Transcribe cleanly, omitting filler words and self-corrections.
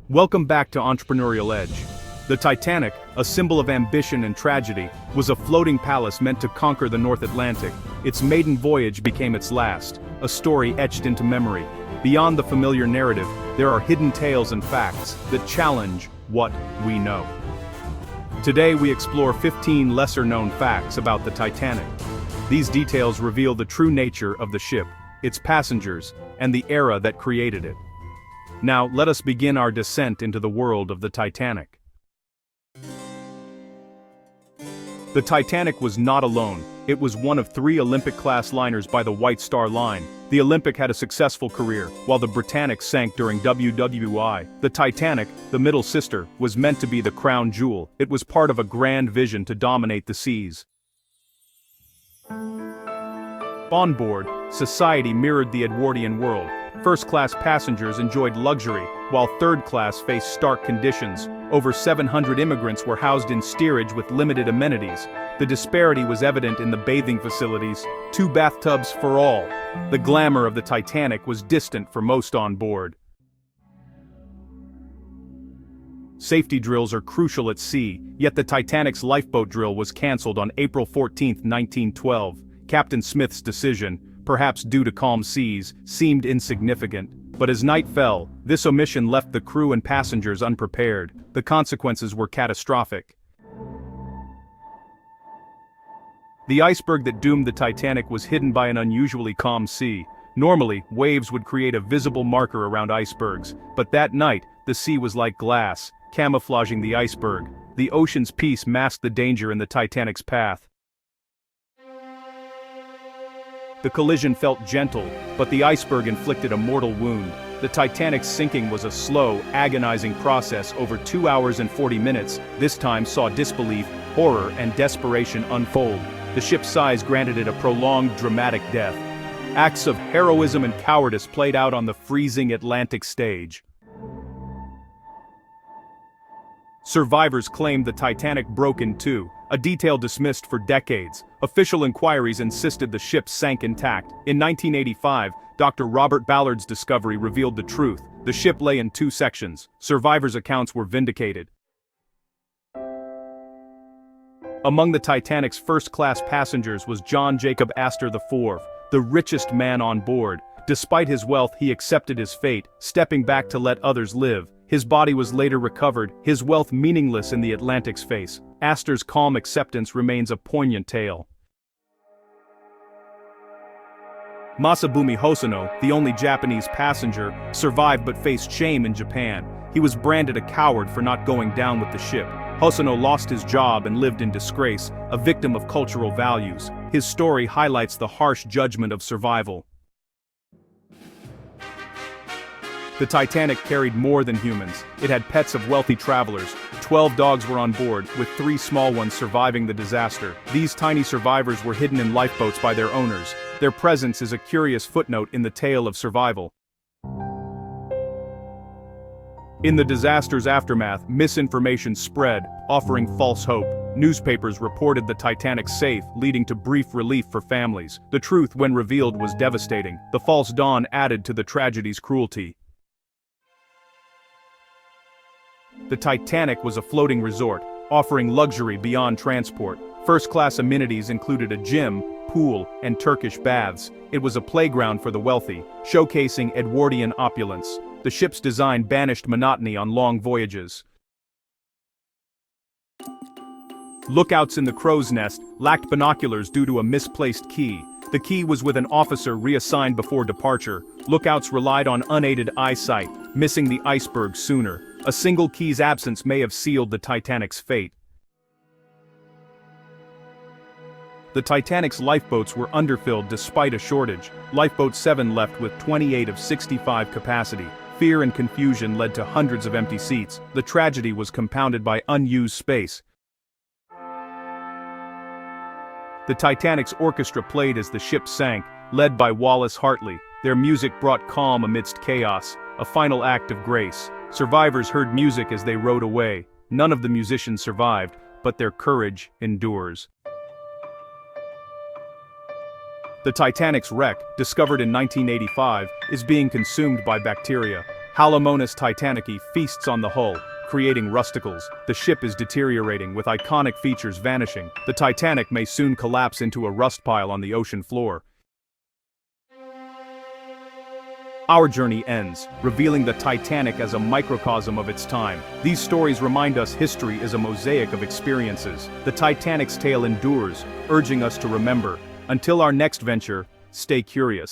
Welcome back to Entrepreneurial Edge. The Titanic, a symbol of ambition and tragedy, was a floating palace meant to conquer the North Atlantic. Its maiden voyage became its last, a story etched into memory. Beyond the familiar narrative, there are hidden tales and facts that challenge what we know. Today we explore 15 lesser-known facts about the Titanic. These details reveal the true nature of the ship, its passengers, and the era that created it. Now, let us begin our descent into the world of the Titanic. The Titanic was not alone. It was one of 3 Olympic-class liners by the White Star Line. The Olympic had a successful career, while the Britannic sank during WWI. The Titanic, the middle sister, was meant to be the crown jewel. It was part of a grand vision to dominate the seas. On board, society mirrored the Edwardian world. First-class passengers enjoyed luxury, while third-class faced stark conditions. Over 700 immigrants were housed in steerage with limited amenities. The disparity was evident in the bathing facilities, 2 bathtubs for all. The glamour of the Titanic was distant for most on board. Safety drills are crucial at sea, yet the Titanic's lifeboat drill was cancelled on April 14, 1912. Captain Smith's decision, perhaps due to calm seas, seemed insignificant. But as night fell, this omission left the crew and passengers unprepared. The consequences were catastrophic. The iceberg that doomed the Titanic was hidden by an unusually calm sea. Normally, waves would create a visible marker around icebergs, but that night, the sea was like glass, camouflaging the iceberg. The ocean's peace masked the danger in the Titanic's path. The collision felt gentle, but the iceberg inflicted a mortal wound. The Titanic's sinking was a slow, agonizing process over 2 hours and 40 minutes. This time saw disbelief, horror, and desperation unfold. The ship's size granted it a prolonged, dramatic death. Acts of heroism and cowardice played out on the freezing Atlantic stage. Survivors claimed the Titanic broke in two, a detail dismissed for decades. Official inquiries insisted the ship sank intact. In 1985, Dr. Robert Ballard's discovery revealed the truth. The ship lay in 2 sections. Survivors' accounts were vindicated. Among the Titanic's first-class passengers was John Jacob Astor IV, the richest man on board. Despite his wealth, he accepted his fate, stepping back to let others live. His body was later recovered, his wealth meaningless in the Atlantic's face. Astor's calm acceptance remains a poignant tale. Masabumi Hosono, the only Japanese passenger, survived but faced shame in Japan. He was branded a coward for not going down with the ship. Hosono lost his job and lived in disgrace, a victim of cultural values. His story highlights the harsh judgment of survival. The Titanic carried more than humans. It had pets of wealthy travelers. 12 dogs were on board, with 3 small ones surviving the disaster. These tiny survivors were hidden in lifeboats by their owners. Their presence is a curious footnote in the tale of survival. In the disaster's aftermath, misinformation spread, offering false hope. Newspapers reported the Titanic safe, leading to brief relief for families. The truth, when revealed, was devastating. The false dawn added to the tragedy's cruelty. The Titanic was a floating resort, offering luxury beyond transport. First-class amenities included a gym, pool, and Turkish baths. It was a playground for the wealthy, showcasing Edwardian opulence. The ship's design banished monotony on long voyages. Lookouts in the crow's nest lacked binoculars due to a misplaced key. The key was with an officer reassigned before departure. Lookouts relied on unaided eyesight, missing the iceberg sooner. A single key's absence may have sealed the Titanic's fate. The Titanic's lifeboats were underfilled despite a shortage. Lifeboat 7 left with 28 of 65 capacity. Fear and confusion led to hundreds of empty seats. The tragedy was compounded by unused space. The Titanic's orchestra played as the ship sank, led by Wallace Hartley. Their music brought calm amidst chaos, a final act of grace. Survivors heard music as they rode away. None of the musicians survived, but their courage endures. The Titanic's wreck, discovered in 1985, is being consumed by bacteria. Halomonas Titanici feasts on the hull, creating rusticles. The ship is deteriorating with iconic features vanishing. The Titanic may soon collapse into a rust pile on the ocean floor. Our journey ends, revealing the Titanic as a microcosm of its time. These stories remind us history is a mosaic of experiences. The Titanic's tale endures, urging us to remember. Until our next venture, stay curious.